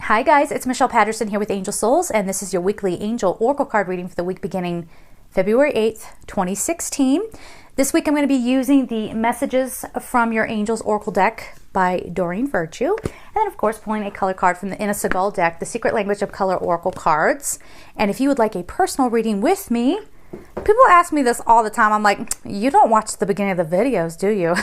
Hi guys, it's Michelle Patterson here with Angel Souls, and this is your weekly Angel Oracle card reading for the week beginning February 8th, 2016. This week I'm going to be using the Messages from Your Angels Oracle deck by Doreen Virtue, and then of course pulling a color card from the Inna Segal deck, the Secret Language of Color Oracle cards. And if you would like a personal reading with me, people ask me this all the time. I'm like, you don't watch the beginning of the videos, do you?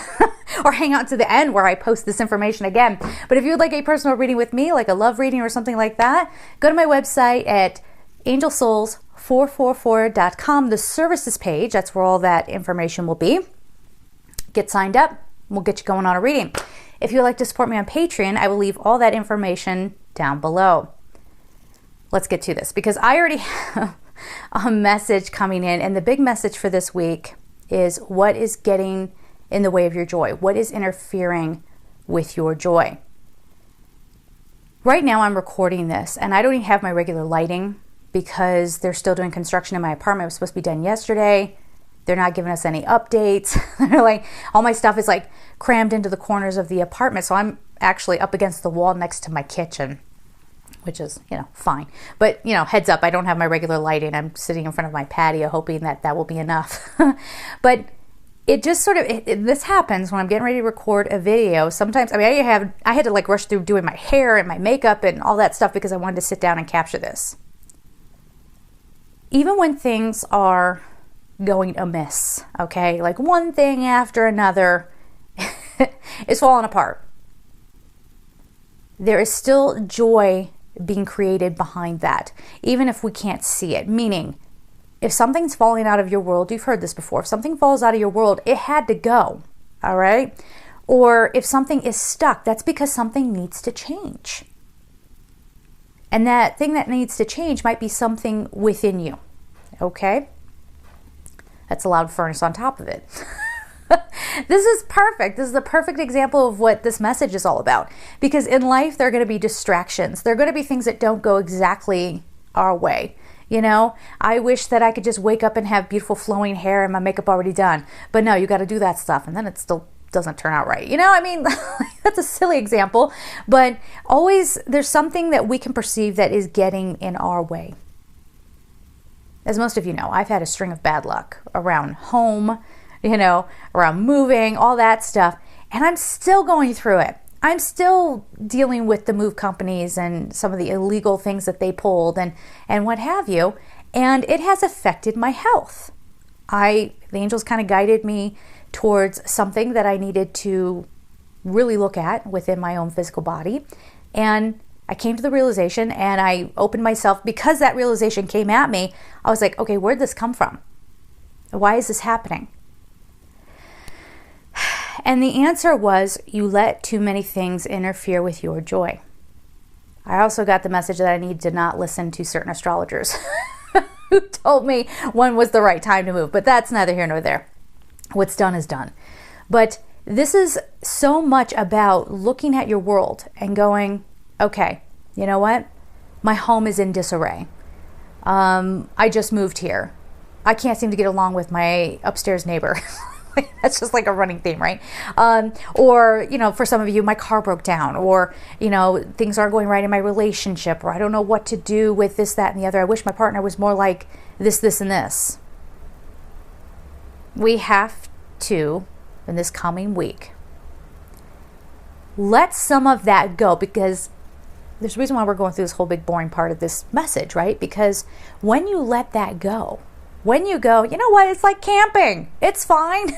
Or hang out to the end where I post this information again. But if you would like a personal reading with me, like a love reading or something like that, go to my website at angelsouls444.com, the services page. That's where all that information will be. Get signed up. We'll get you going on a reading. If you would like to support me on Patreon, I will leave all that information down below. Let's get to this because I already have a message coming in, and the big message for this week is what is getting in the way of your joy? What is interfering with your joy? Right now I'm recording this and I don't even have my regular lighting because they're still doing construction in my apartment. It was supposed to be done yesterday. They're not giving us any updates. They're like, all my stuff is like crammed into the corners of the apartment. So I'm actually up against the wall next to my kitchen, which is, fine. But, heads up, I don't have my regular lighting. I'm sitting in front of my patio hoping that that will be enough. But it just sort of, this happens when I'm getting ready to record a video. Sometimes, I had to like rush through doing my hair and my makeup and all that stuff because I wanted to sit down and capture this. Even when things are going amiss, okay? Like one thing after another is falling apart. There is still joy being created behind that, even if we can't see it. Meaning, if something's falling out of your world, you've heard this before, if something falls out of your world, it had to go, all right? Or if something is stuck, that's because something needs to change. And that thing that needs to change might be something within you, okay? That's a loud furnace on top of it. This is perfect. This is the perfect example of what this message is all about. Because in life, there are going to be distractions. There are going to be things that don't go exactly our way. I wish that I could just wake up and have beautiful flowing hair and my makeup already done. But no, you got to do that stuff. And then it still doesn't turn out right. That's a silly example. But always there's something that we can perceive that is getting in our way. As most of you know, I've had a string of bad luck around home, around moving, all that stuff. And I'm still going through it. I'm still dealing with the move companies and some of the illegal things that they pulled and what have you. And it has affected my health. The angels kind of guided me towards something that I needed to really look at within my own physical body. And I came to the realization and I opened myself because that realization came at me. I was like, okay, where'd this come from? Why is this happening? And the answer was, you let too many things interfere with your joy. I also got the message that I need to not listen to certain astrologers who told me when was the right time to move. But that's neither here nor there. What's done is done. But this is so much about looking at your world and going, okay, you know what? My home is in disarray. I just moved here. I can't seem to get along with my upstairs neighbor. That's just like a running theme, right? Or, for some of you, my car broke down, or, things aren't going right in my relationship, or I don't know what to do with this, that, and the other. I wish my partner was more like this, this, and this. We have to, in this coming week, let some of that go, because there's a reason why we're going through this whole big boring part of this message, right? Because when you let that go, when you go, you know what, it's like camping. It's fine.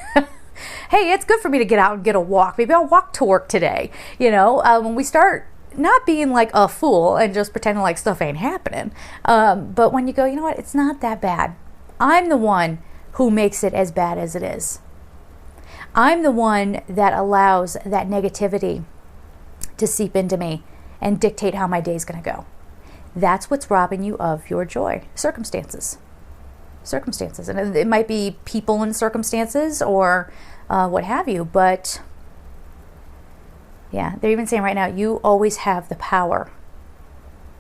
Hey, it's good for me to get out and get a walk. Maybe I'll walk to work today. When we start not being like a fool and just pretending like stuff ain't happening. But when you go, you know what, it's not that bad. I'm the one who makes it as bad as it is. I'm the one that allows that negativity to seep into me and dictate how my day's going to go. That's what's robbing you of your joy. Circumstances. And it might be people and circumstances or what have you, but yeah, they're even saying right now, you always have the power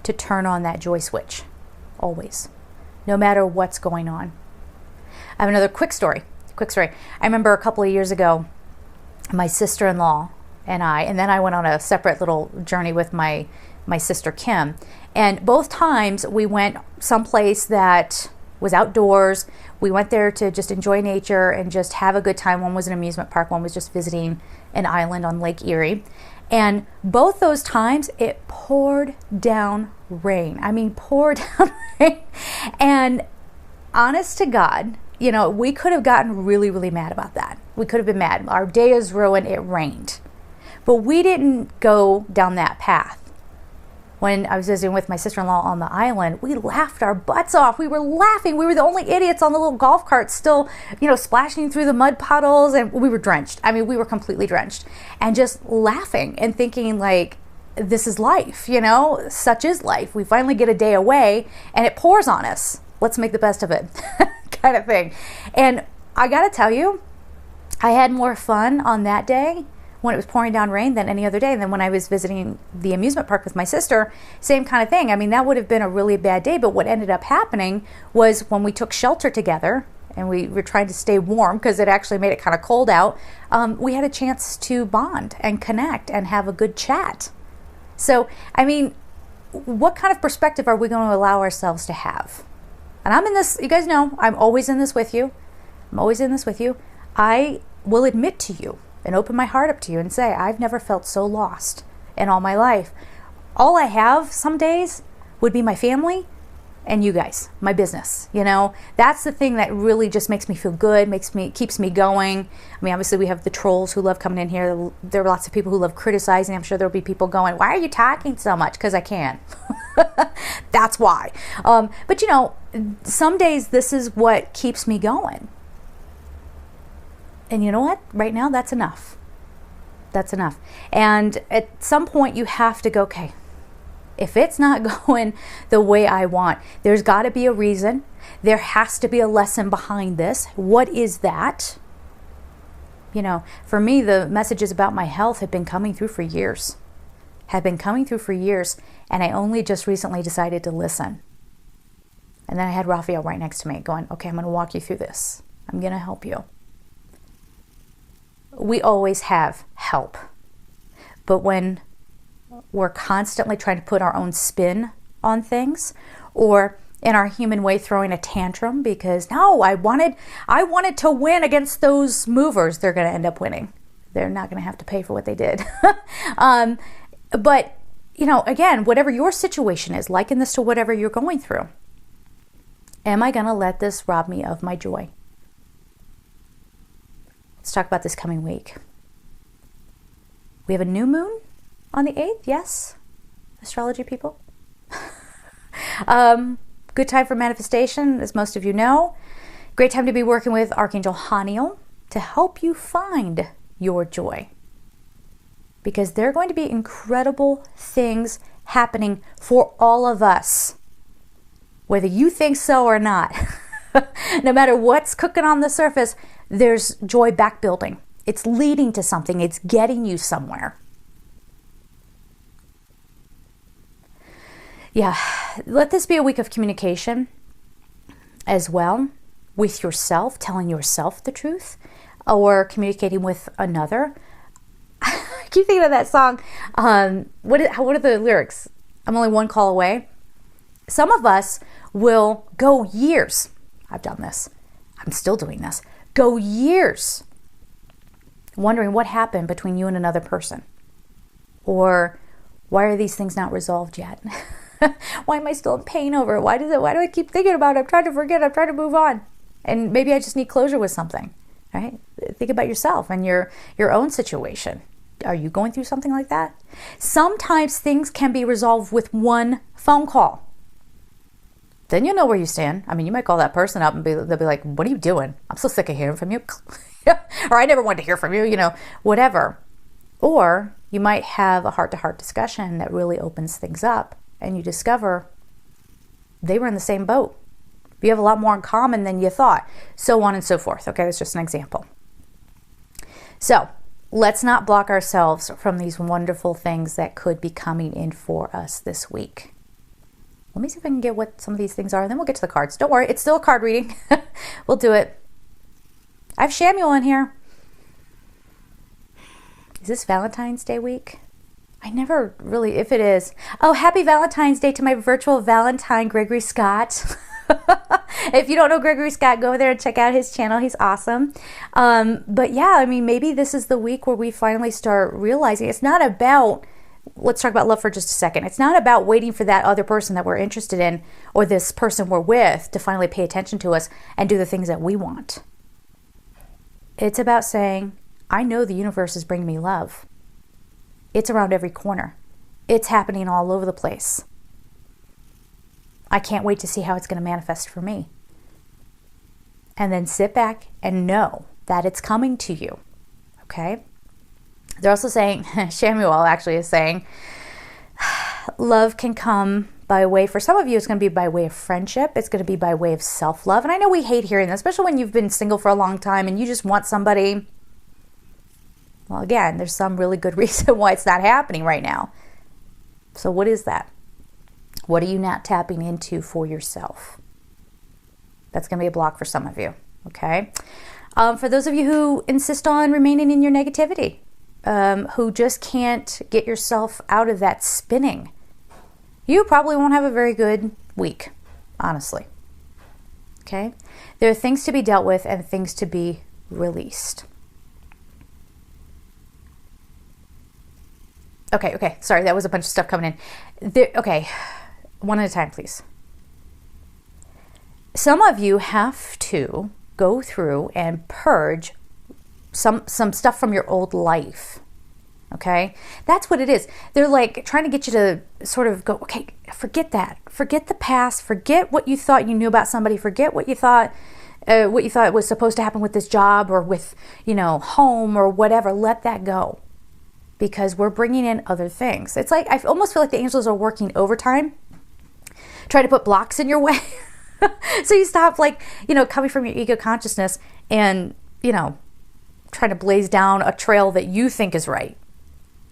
to turn on that joy switch. Always. No matter what's going on. I have another quick story. I remember a couple of years ago, my sister-in-law and then I went on a separate little journey with my my sister Kim. And both times we went someplace that was outdoors. We went there to just enjoy nature and just have a good time. One was an amusement park, one was just visiting an island on Lake Erie. And both those times it poured down rain. I mean, poured down rain. And honest to God, you know, we could have gotten really, really mad about that. We could have been mad. Our day is ruined. It rained. But we didn't go down that path. When I was visiting with my sister-in-law on the island, we laughed our butts off. We were laughing. We were the only idiots on the little golf cart still, you know, splashing through the mud puddles, and we were drenched. I mean, we were completely drenched and just laughing and thinking like, this is life, you know, such is life. We finally get a day away and it pours on us. Let's make the best of it kind of thing. And I got to tell you, I had more fun on that day when it was pouring down rain than any other day. And then when I was visiting the amusement park with my sister, same kind of thing. I mean, that would have been a really bad day, but what ended up happening was when we took shelter together and we were trying to stay warm because it actually made it kind of cold out, we had a chance to bond and connect and have a good chat. So, I mean, what kind of perspective are we going to allow ourselves to have? And I'm in this, you guys know, I'm always in this with you. I'm always in this with you. I will admit to you and open my heart up to you and say, I've never felt so lost in all my life. All I have some days would be my family and you guys, my business. You know, that's the thing that really just makes me feel good, keeps me going. I mean, obviously we have the trolls who love coming in here. There are lots of people who love criticizing. I'm sure there'll be people going, why are you talking so much? Because I can. That's why. But you know, some days this is what keeps me going. And you know what? Right now, that's enough. That's enough. And at some point, you have to go, okay, if it's not going the way I want, there's got to be a reason. There has to be a lesson behind this. What is that? You know, for me, the messages about my health have been coming through for years. And I only just recently decided to listen. And then I had Raphael right next to me going, okay, I'm going to walk you through this. I'm going to help you. We always have help. But when we're constantly trying to put our own spin on things, or in our human way throwing a tantrum because, no, I wanted to win against those movers, they're going to end up winning. They're not going to have to pay for what they did. But, you know, again, whatever your situation is, liken this to whatever you're going through. Am I going to let this rob me of my joy? Let's talk about this coming week. We have a new moon on the 8th, yes? Astrology people. Good time for manifestation, as most of you know. Great time to be working with Archangel Haniel to help you find your joy. Because there are going to be incredible things happening for all of us, whether you think so or not. No matter what's cooking on the surface, there's joy back building. It's leading to something. It's getting you somewhere. Yeah, let this be a week of communication as well with yourself, telling yourself the truth, or communicating with another. I keep thinking of that song. What are the lyrics? I'm only one call away. Some of us will go years. I've done this. I'm still doing this. Go years wondering what happened between you and another person. Or why are these things not resolved yet? Why am I still in pain over it? Why do I keep thinking about it? I'm trying to forget. I'm trying to move on. And maybe I just need closure with something. Right? Think about yourself and your own situation. Are you going through something like that? Sometimes things can be resolved with one phone call. Then you'll know where you stand. I mean, you might call that person up and they'll be like, what are you doing? I'm so sick of hearing from you. Or I never wanted to hear from you, you know, whatever. Or you might have a heart-to-heart discussion that really opens things up and you discover they were in the same boat. You have a lot more in common than you thought. So on and so forth. Okay, that's just an example. So let's not block ourselves from these wonderful things that could be coming in for us this week. Let me see if I can get what some of these things are, and then we'll get to the cards. Don't worry, it's still a card reading. We'll do it. I have Shamuel in here. Is this Valentine's Day week? I never really, if it is. Oh, happy Valentine's Day to my virtual Valentine, Gregory Scott. If you don't know Gregory Scott, go there and check out his channel. He's awesome. But yeah, I mean, maybe this is the week where we finally start realizing it's not about, let's talk about love for just a second. It's not about waiting for that other person that we're interested in or this person we're with to finally pay attention to us and do the things that we want. It's about saying, I know the universe is bringing me love. It's around every corner. It's happening all over the place. I can't wait to see how it's going to manifest for me. And then sit back and know that it's coming to you. Okay? They're also saying, Samuel actually is saying, love can come by way, for some of you, it's going to be by way of friendship. It's going to be by way of self-love. And I know we hate hearing this, especially when you've been single for a long time and you just want somebody. Well, again, there's some really good reason why it's not happening right now. So what is that? What are you not tapping into for yourself? That's going to be a block for some of you, okay? For those of you who insist on remaining in your negativity, who just can't get yourself out of that spinning, you probably won't have a very good week, honestly, okay? There are things to be dealt with and things to be released. Okay. Sorry, that was a bunch of stuff coming in. Okay, one at a time, please. Some of you have to go through and purge some stuff from your old life. Okay? That's what it is. They're like trying to get you to sort of go, okay, forget that. Forget the past. Forget what you thought you knew about somebody. Forget what you thought was supposed to happen with this job or with, home or whatever. Let that go. Because we're bringing in other things. It's like, I almost feel like the angels are working overtime, trying to put blocks in your way. So you stop coming from your ego consciousness and, trying to blaze down a trail that you think is right.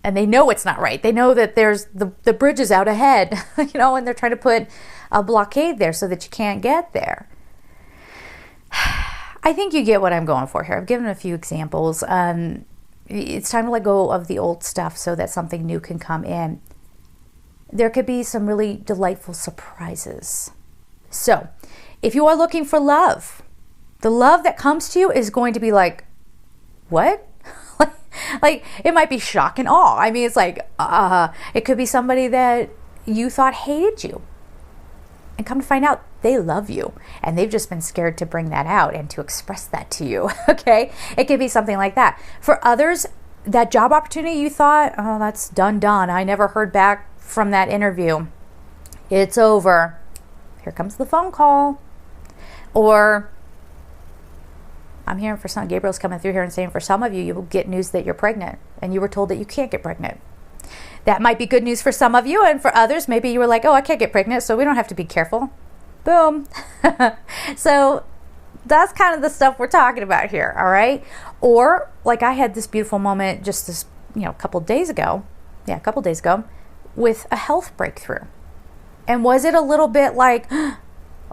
And they know it's not right. They know that there's the bridge is out ahead, and they're trying to put a blockade there so that you can't get there. I think you get what I'm going for here. I've given a few examples. It's time to let go of the old stuff so that something new can come in. There could be some really delightful surprises. So, if you are looking for love, the love that comes to you is going to be like, what? like it might be shock and awe. I mean, it's like, it could be somebody that you thought hated you. And come to find out, they love you. And they've just been scared to bring that out and to express that to you, okay? It could be something like that. For others, that job opportunity you thought, oh, that's done. I never heard back from that interview. It's over. Here comes the phone call. Or I'm hearing Gabriel's coming through here and saying for some of you, you will get news that you're pregnant and you were told that you can't get pregnant. That might be good news for some of you, and for others, maybe you were like, oh, I can't get pregnant, so we don't have to be careful. Boom. So that's kind of the stuff we're talking about here, all right? Or like I had this beautiful moment just this, a couple days ago, with a health breakthrough. And was it a little bit like,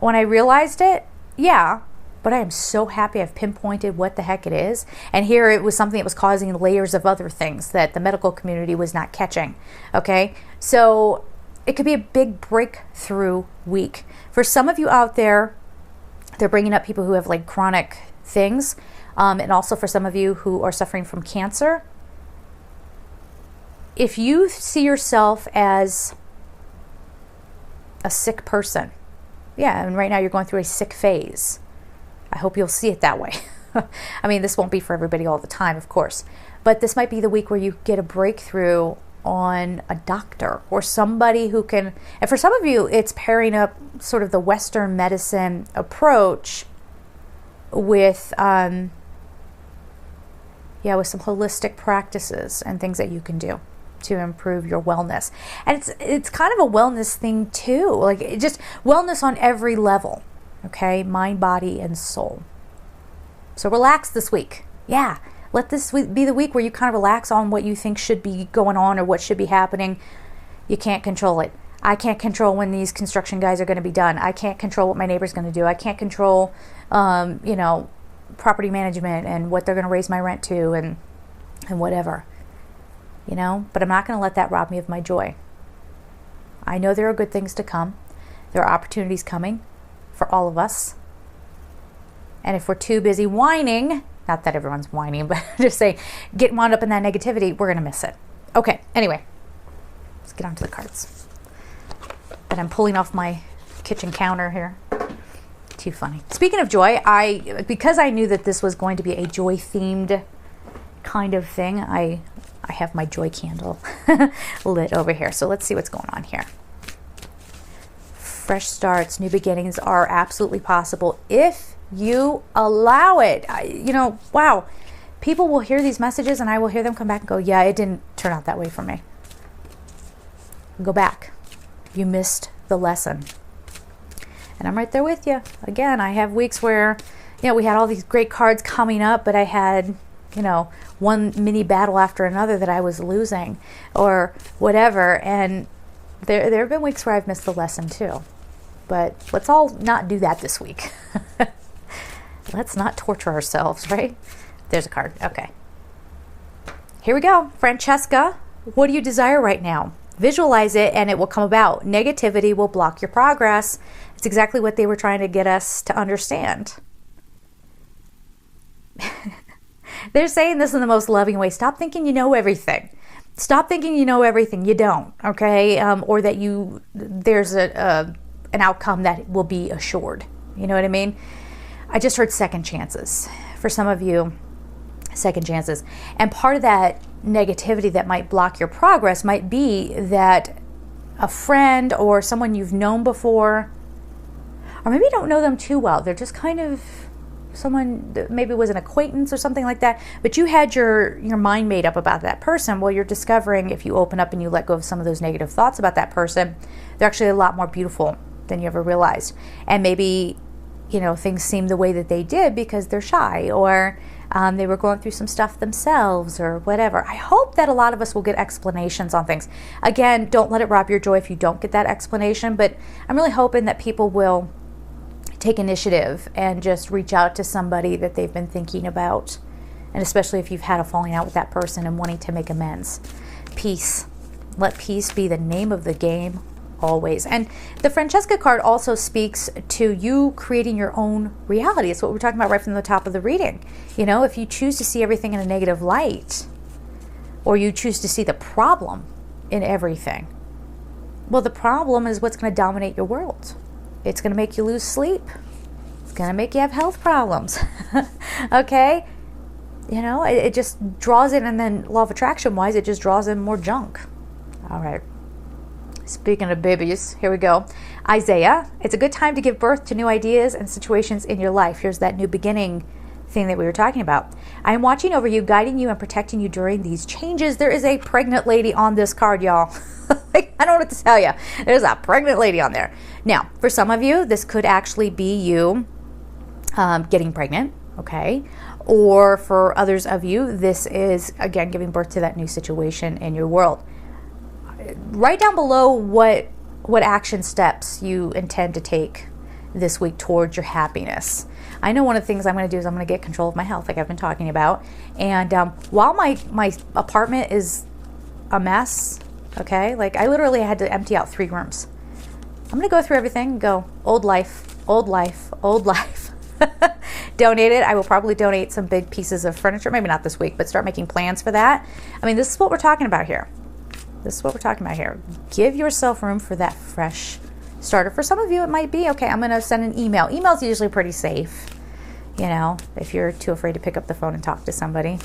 when I realized it? Yeah. But I am so happy I've pinpointed what the heck it is. And here it was something that was causing layers of other things that the medical community was not catching. Okay? So it could be a big breakthrough week. For some of you out there, they're bringing up people who have like chronic things. And also for some of you who are suffering from cancer. If you see yourself as a sick person, yeah, and right now you're going through a sick phase, I hope you'll see it that way. I mean, this won't be for everybody all the time, of course. But this might be the week where you get a breakthrough on a doctor or somebody who can... And for some of you, it's pairing up sort of the Western medicine approach with some holistic practices and things that you can do to improve your wellness. And it's kind of a wellness thing too. Like just wellness on every level. Okay, mind, body, and soul. So relax this week. Yeah, let this be the week where you kind of relax on what you think should be going on or what should be happening. You can't control it. I can't control when these construction guys are going to be done. I can't control what my neighbor's going to do. I can't control, property management and what they're going to raise my rent to and whatever. but I'm not going to let that rob me of my joy. I know there are good things to come. There are opportunities coming for all of us. And if we're too busy whining, not that everyone's whining, but just saying, getting wound up in that negativity, we're going to miss it. Okay, anyway, let's get on to the cards. And I'm pulling off my kitchen counter here. Too funny. Speaking of joy, because I knew that this was going to be a joy-themed kind of thing, I have my joy candle lit over here. So let's see what's going on here. Fresh starts, new beginnings are absolutely possible if you allow it. Wow. People will hear these messages and I will hear them come back and go, yeah, it didn't turn out that way for me. Go back. You missed the lesson. And I'm right there with you. Again, I have weeks where, we had all these great cards coming up, but I had, one mini battle after another that I was losing or whatever. And there have been weeks where I've missed the lesson too. But let's all not do that this week. Let's not torture ourselves, right? There's a card. Okay. Here we go. Francesca, what do you desire right now? Visualize it and it will come about. Negativity will block your progress. It's exactly what they were trying to get us to understand. They're saying this in the most loving way. Stop thinking you know everything. Stop thinking you know everything. You don't, okay? Or that there's an outcome that will be assured. You know what I mean? I just heard second chances. For some of you, second chances. And part of that negativity that might block your progress might be that a friend or someone you've known before, or maybe you don't know them too well. They're just kind of someone that maybe was an acquaintance or something like that, but you had your mind made up about that person. Well, you're discovering if you open up and you let go of some of those negative thoughts about that person, they're actually a lot more beautiful than you ever realized. And maybe, things seem the way that they did because they're shy or they were going through some stuff themselves or whatever. I hope that a lot of us will get explanations on things. Again, don't let it rob your joy if you don't get that explanation, but I'm really hoping that people will take initiative and just reach out to somebody that they've been thinking about, and especially if you've had a falling out with that person and wanting to make amends. Peace. Let peace be the name of the game always. And the Francesca card also speaks to you creating your own reality. It's what we're talking about right from the top of the reading. If you choose to see everything in a negative light, or you choose to see the problem in everything, well, the problem is what's going to dominate your world. It's going to make you lose sleep. It's going to make you have health problems. Okay? It just draws in, and then law of attraction wise, it just draws in more junk. All right. Speaking of babies, here we go. Isaiah, it's a good time to give birth to new ideas and situations in your life. Here's that new beginning thing that we were talking about. I am watching over you, guiding you, and protecting you during these changes. There is a pregnant lady on this card, y'all. I don't know what to tell you. There's a pregnant lady on there. Now, for some of you, this could actually be you getting pregnant, okay? Or for others of you, this is, again, giving birth to that new situation in your world. Write down below what action steps you intend to take this week towards your happiness. I know one of the things I'm going to do is I'm going to get control of my health, like I've been talking about. And while my apartment is a mess, okay, like I literally had to empty out 3 rooms. I'm going to go through everything and go, old life, old life, old life. Donate it. I will probably donate some big pieces of furniture, maybe not this week, but start making plans for that. I mean, this is what we're talking about here. This is what we're talking about here. Give yourself room for that fresh starter. For some of you, it might be, okay, I'm going to send an email. Email's usually pretty safe, if you're too afraid to pick up the phone and talk to somebody.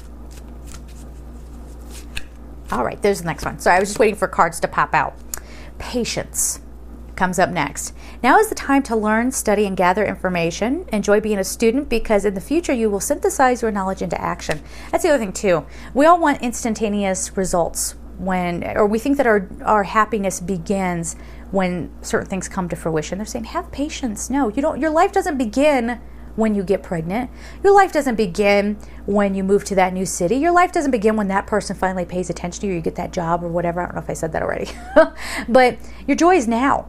All right, there's the next one. Sorry, I was just waiting for cards to pop out. Patience comes up next. Now is the time to learn, study, and gather information. Enjoy being a student because in the future you will synthesize your knowledge into action. That's the other thing too. We all want instantaneous results we think that our happiness begins when certain things come to fruition. They're saying, have patience. No, you don't. Your life doesn't begin when you get pregnant. Your life doesn't begin when you move to that new city. Your life doesn't begin when that person finally pays attention to you, you get that job or whatever. I don't know if I said that already. But your joy is now.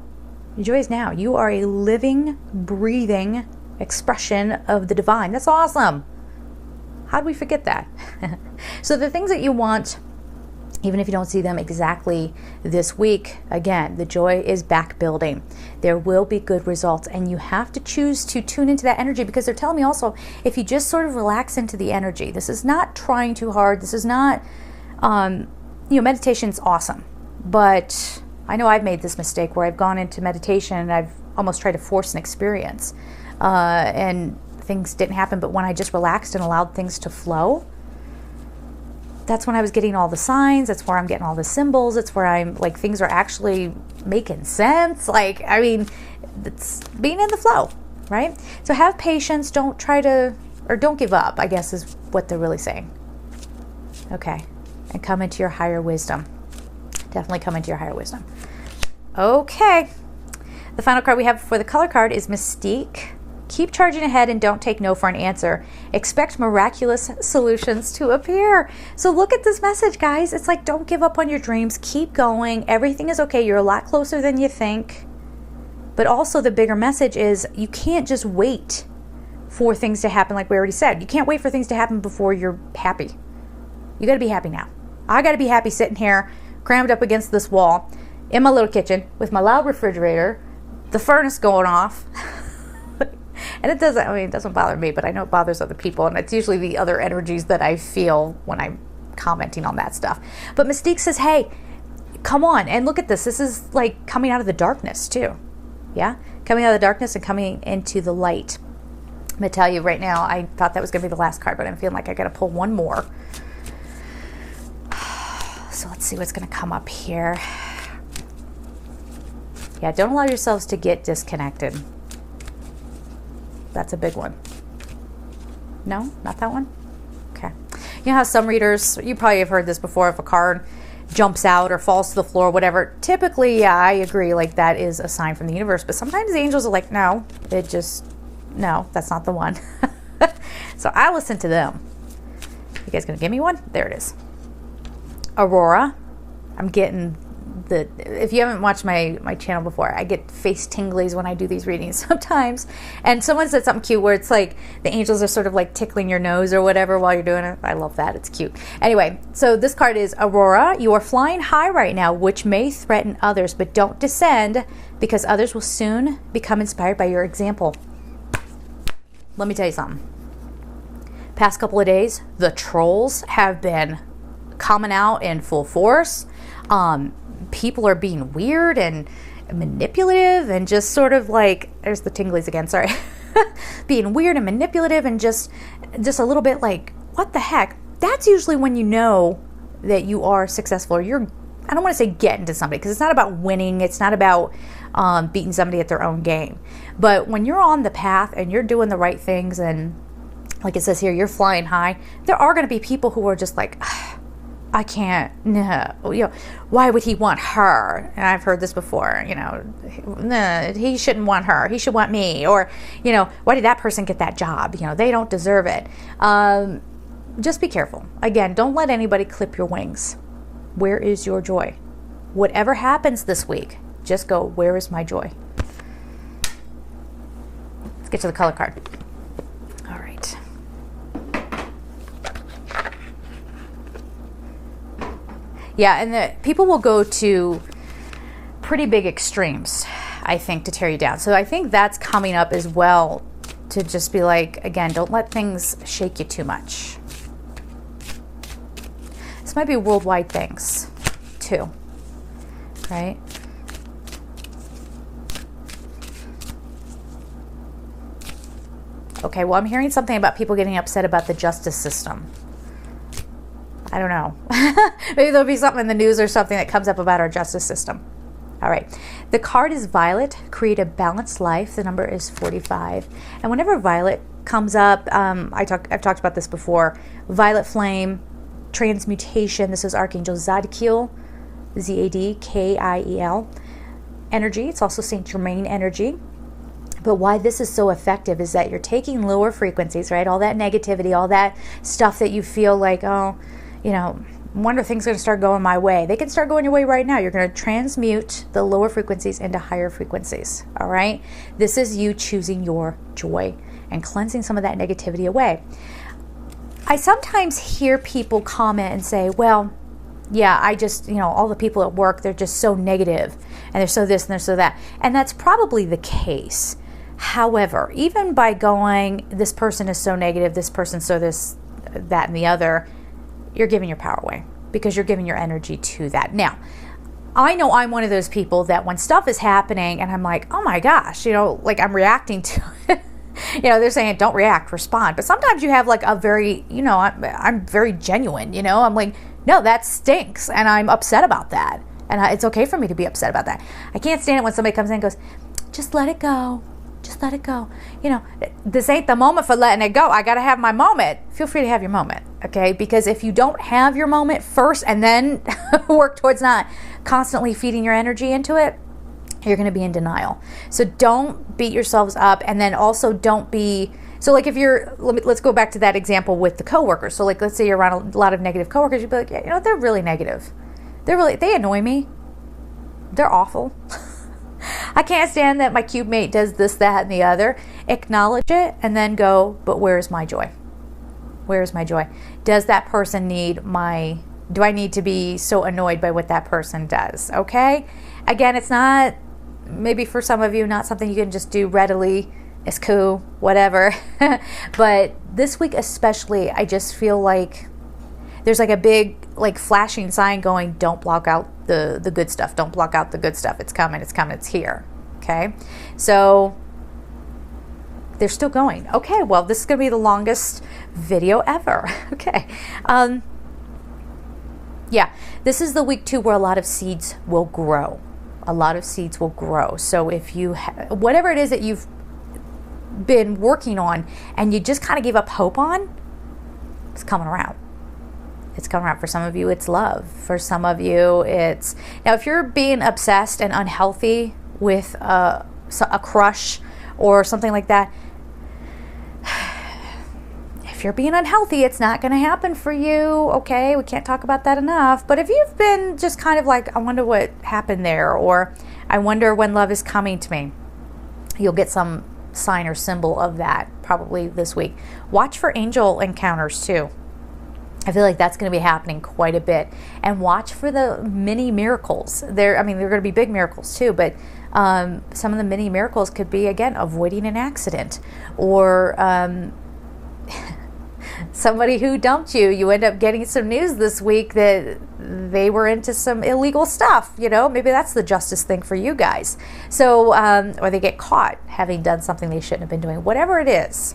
Your joy is now. You are a living, breathing expression of the divine. That's awesome. How do we forget that? So the things that you want Even if you don't see them exactly this week, again, the joy is back building. There will be good results, and you have to choose to tune into that energy, because they're telling me also, if you just sort of relax into the energy, this is not trying too hard. This is not, meditation's awesome, but I know I've made this mistake where I've gone into meditation and I've almost tried to force an experience, and things didn't happen. But when I just relaxed and allowed things to flow, that's when I was getting all the signs. That's where I'm getting all the symbols. It's where I'm like, things are actually making sense. Like, I mean, it's being in the flow, right? So have patience. Don't give up, I guess is what they're really saying. Okay. And come into your higher wisdom. Definitely come into your higher wisdom. Okay. The final card we have for the color card is Mystique. Keep charging ahead and don't take no for an answer. Expect miraculous solutions to appear. So look at this message, guys. It's like, don't give up on your dreams. Keep going. Everything is okay. You're a lot closer than you think. But also the bigger message is, you can't just wait for things to happen, like we already said. You can't wait for things to happen before you're happy. You got to be happy now. I got to be happy sitting here, crammed up against this wall, in my little kitchen, with my loud refrigerator, the furnace going off. And it doesn't bother me, but I know it bothers other people, and it's usually the other energies that I feel when I'm commenting on that stuff. But Mystique says, hey, come on, and look at this. This is like coming out of the darkness too. Yeah? Coming out of the darkness and coming into the light. I'm going to tell you right now, I thought that was going to be the last card, but I'm feeling like I got to pull one more. So let's see what's going to come up here. Yeah, don't allow yourselves to get disconnected. That's a big one. No, not that one? Okay. You know how some readers, you probably have heard this before, if a card jumps out or falls to the floor, whatever. Typically, yeah, I agree, like that is a sign from the universe. But sometimes the angels are like, no, no, that's not the one. So I listen to them. You guys gonna give me one? There it is. Aurora. I'm getting if you haven't watched my channel before, I get face tinglies when I do these readings sometimes. And someone said something cute where it's like the angels are sort of like tickling your nose or whatever while you're doing it. I love that. It's cute. Anyway, so this card is Aurora. You are flying high right now, which may threaten others, but don't descend, because others will soon become inspired by your example. Let me tell you something. Past couple of days, the trolls have been coming out in full force. People are being weird and manipulative and just sort of like, there's the tinglies again, sorry. Being weird and manipulative and just a little bit like, what the heck? That's usually when you know that you are successful, or I don't want to say getting to somebody, because it's not about winning. It's not about beating somebody at their own game. But when you're on the path and you're doing the right things, and like it says here, you're flying high, there are going to be people who are just like, I can't, no, why would he want her? And I've heard this before, no, he shouldn't want her, he should want me. Or, why did that person get that job? They don't deserve it. Just be careful. Again, don't let anybody clip your wings. Where is your joy? Whatever happens this week, just go, where is my joy? Let's get to the color card. All right. Yeah, and the people will go to pretty big extremes, I think, to tear you down. So I think that's coming up as well, to just be like, again, don't let things shake you too much. This might be worldwide things, too, right? Okay, well, I'm hearing something about people getting upset about the justice system. I don't know. Maybe there'll be something in the news or something that comes up about our justice system. All right. The card is Violet. Create a balanced life. The number is 45. And whenever Violet comes up, I've talked about this before. Violet flame, transmutation. This is Archangel Zadkiel, Zadkiel energy. It's also Saint Germain energy. But why this is so effective is that you're taking lower frequencies, right? All that negativity, all that stuff that you feel like, wonder things are going to start going my way. They can start going your way right now. You're going to transmute the lower frequencies into higher frequencies, all right? This is you choosing your joy and cleansing some of that negativity away. I sometimes hear people comment and say, well, yeah, I just, all the people at work, they're just so negative and they're so this and they're so that. And that's probably the case. However, even by going, this person is so negative, this person's so this, that, and the other, you're giving your power away because you're giving your energy to that. Now, I know I'm one of those people that when stuff is happening and I'm like, oh my gosh, like I'm reacting to it. They're saying don't react, respond. But sometimes you have like a very, I'm very genuine, I'm like, no, that stinks. And I'm upset about that. And it's okay for me to be upset about that. I can't stand it when somebody comes in and goes, just let it go. Just let it go. This ain't the moment for letting it go. I got to have my moment. Feel free to have your moment, okay? Because if you don't have your moment first and then work towards not constantly feeding your energy into it, you're going to be in denial. So don't beat yourselves up, and then also don't be, so like if you're, let's go back to that example with the coworkers. So like, let's say you're around a lot of negative coworkers, you'd be like, yeah, they're really negative. They annoy me. They're awful. I can't stand that my cube mate does this, that, and the other. Acknowledge it and then go, but where's my joy? Where's my joy? Does that person do I need to be so annoyed by what that person does? Okay? Again, it's not, maybe for some of you, not something you can just do readily. It's cool, whatever. But this week especially, I just feel like there's like a big like flashing sign going, don't block out the good stuff. Don't block out the good stuff. It's coming, it's here. Okay? So they're still going. Okay, well, this is going to be the longest video ever. Okay. Yeah, this is the week too where a lot of seeds will grow. A lot of seeds will grow. So if you, whatever it is that you've been working on and you just kind of gave up hope on, it's coming around. It's coming around. For some of you, it's love. For some of you, it's, now if you're being obsessed and unhealthy with a crush or something like that, if you're being unhealthy, it's not going to happen for you. Okay, we can't talk about that enough. But if you've been just kind of like, I wonder what happened there, or I wonder when love is coming to me, you'll get some sign or symbol of that probably this week. Watch for angel encounters too. I feel like that's going to be happening quite a bit. And watch for the mini miracles. They're going to be big miracles too, but some of the mini miracles could be, again, avoiding an accident, or somebody who dumped you. You end up getting some news this week that they were into some illegal stuff. Maybe that's the justice thing for you guys. So, or they get caught having done something they shouldn't have been doing. Whatever it is,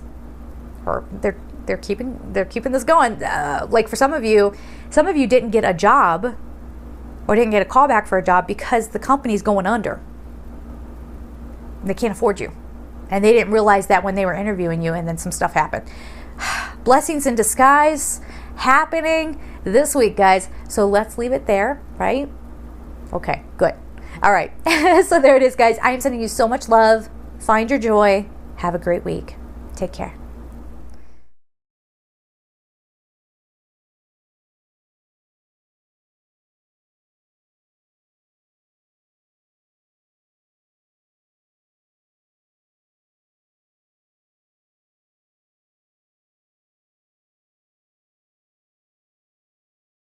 or they're keeping this going. Like for some of you didn't get a job or didn't get a call back for a job because the company's going under. They can't afford you. And they didn't realize that when they were interviewing you, and then some stuff happened. Blessings in disguise happening this week, guys. So let's leave it there, right? Okay, good. All right. So there it is, guys. I am sending you so much love. Find your joy. Have a great week. Take care.